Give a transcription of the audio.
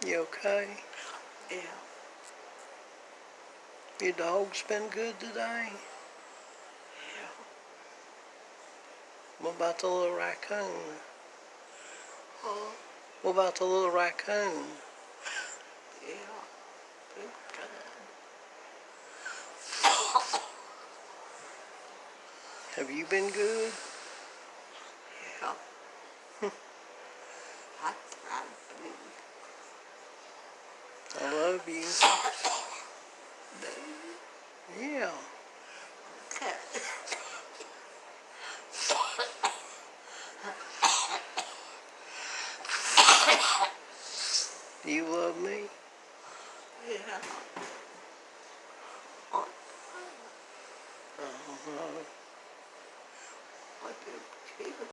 You okay? Yeah. Your dog's been good today? Yeah. What about the little raccoon? Huh? What about the little raccoon? Yeah. Been good. Have you been good? Yeah. I tried to. I love you. Baby. Yeah. Okay. Do you love me? Yeah. Uh-huh. I do too.